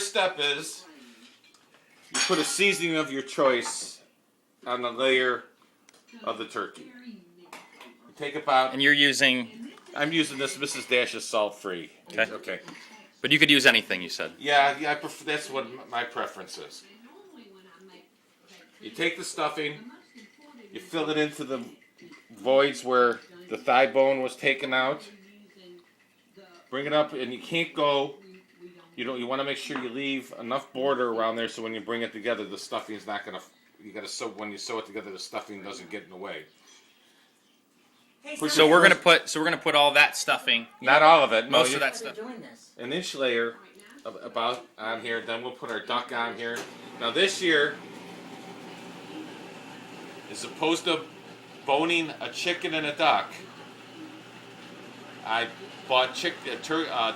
first step is you put a seasoning of your choice on the layer of the turkey. You take about... And you're using... I'm using this Mrs. Dash's salt-free. Okay. Okay. But you could use anything, you said. Yeah, that's what my preference is. You take the stuffing, you fill it into the voids where the thigh bone was taken out. Bring it up, and you can't go. You want to make sure you leave enough border around there so when you bring it together, the stuffing's not gonna. You gotta sew when you sew it together, the stuffing doesn't get in the way. So we're gonna put all that stuffing. Not all of it. Most of that stuff. An inch layer about on here. Then we'll put our duck on here. Now this year, as opposed to boning a chicken and a duck, I bought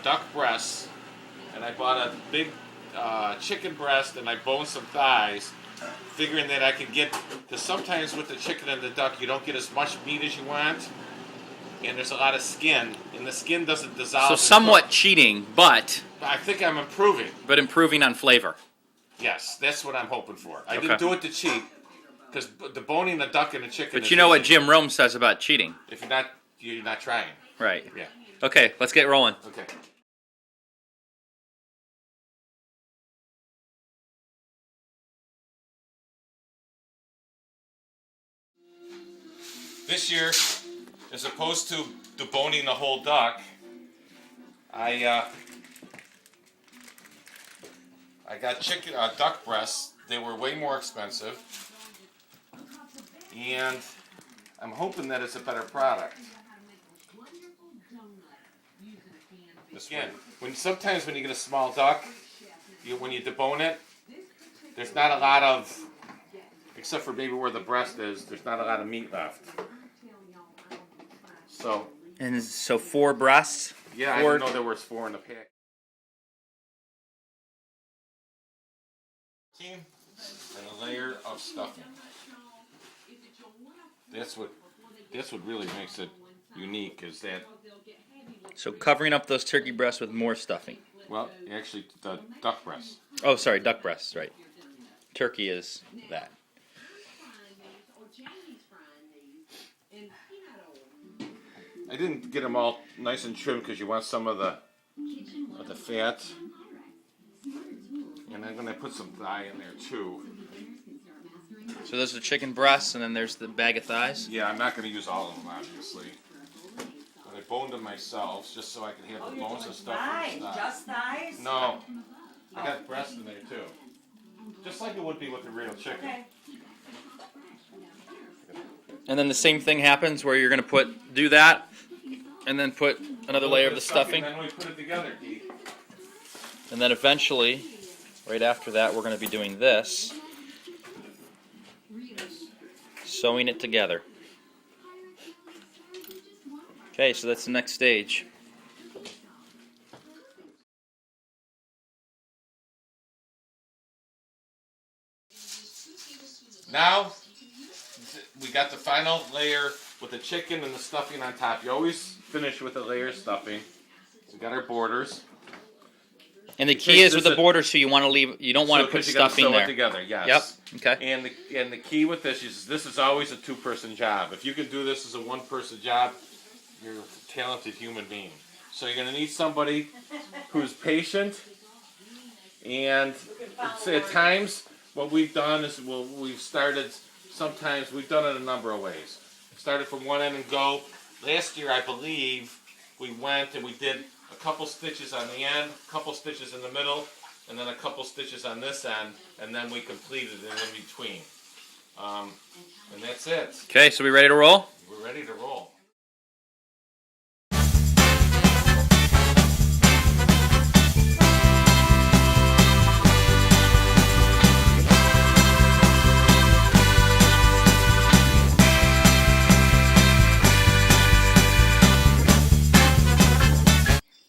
duck breasts, and I bought a big chicken breast, and I boned some thighs, figuring that I could get, because sometimes with the chicken and the duck, you don't get as much meat as you want, and there's a lot of skin, and the skin doesn't dissolve. So somewhat cheating, but I think I'm improving. But improving on flavor. Yes, that's what I'm hoping for. I didn't do it to cheat, because the boning a duck and a chicken. But you know what Jim Rome says about cheating. If you're not trying. Right. Yeah. Okay, let's get rolling. Okay. This year, as opposed to deboning the whole duck, I got duck breasts. They were way more expensive, and I'm hoping that it's a better product. Again, sometimes when you get a small duck, when you debone it, there's not a lot of, except for maybe where the breast is, there's not a lot of meat left. So 4 breasts? Yeah, I didn't know there was 4 in the pack. And a layer of stuffing. That's what really makes it unique, is that. So covering up those turkey breasts with more stuffing. Well, actually, the duck breasts. Oh, sorry, duck breasts, right. Turkey is that. I didn't get them all nice and trim because you want some of the fat. And I'm going to put some thigh in there too. So those are chicken breasts, and then there's the bag of thighs? Yeah, I'm not going to use all of them, obviously. But I boned them myself just so I can have the bones and stuff. Just thighs? No, I got breast in there too. Just like it would be with a real chicken. Okay. And then the same thing happens where you're going to do that, and then put another layer of the stuffing. And then we put it together, Dee. And then eventually, right after that, we're going to be doing this. Sewing it together. Okay, so that's the next stage. Now, we got the final layer with the chicken and the stuffing on top. You always finish with a layer of stuffing. We got our borders. And the key is with the border, so you want to leave. You don't want to put stuffing sew there. It together, yes. Yep. Okay. And the key with this is always a 2-person job. If you can do this as a 1-person job, you're a talented human being. So you're going to need somebody who's patient. And at times, what we've done is we've started. Sometimes we've done it a number of ways. Started from one end and go. Last year, I believe, we went and we did a couple stitches on the end, a couple stitches in the middle, and then a couple stitches on this end, and then we completed it in between. And that's it. Okay, so we ready to roll? We're ready to roll.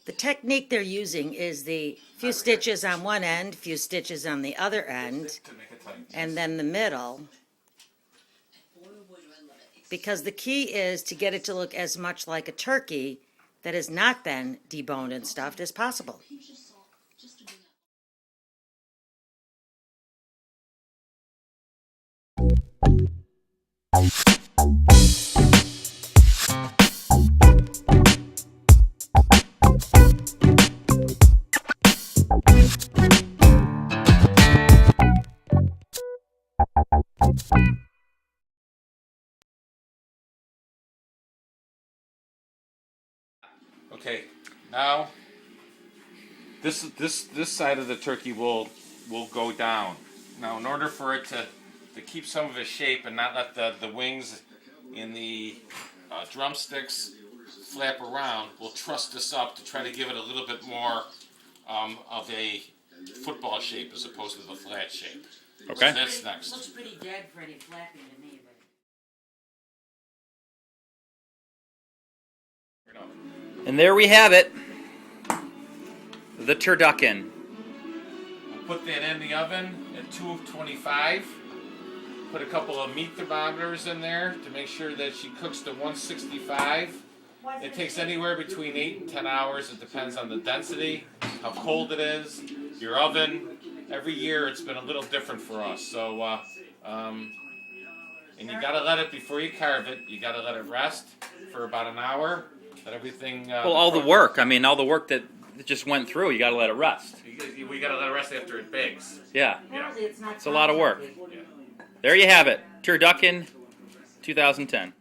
The technique they're using is the few stitches on one end, few stitches on the other end, and then the middle. Because the key is to get it to look as much like a turkey that has not been deboned and stuffed as possible. Okay, now this side of the turkey will go down. Now, in order for it to keep some of its shape and not let the wings in the drumsticks flap around, we'll truss this up to try to give it a little bit more of a football shape as opposed to the flat shape. Okay. So that's next. Looks pretty dead for any flapping to me. And there we have it. The turducken. We'll put that in the oven at 225. Put a couple of meat thermometers in there to make sure that she cooks to 165. It takes anywhere between 8 and 10 hours. It depends on the density, how cold it is, your oven. Every year it's been a little different for us. So, and you gotta let it, before you carve it, you gotta let it rest for about an hour. Let everything. Well, all the work. I mean, all the work that just went through, you got to let it rest. We gotta let it rest after it bakes. Yeah. Apparently it's not It's a lot of work. contacted. There you have it. Turducken 2010.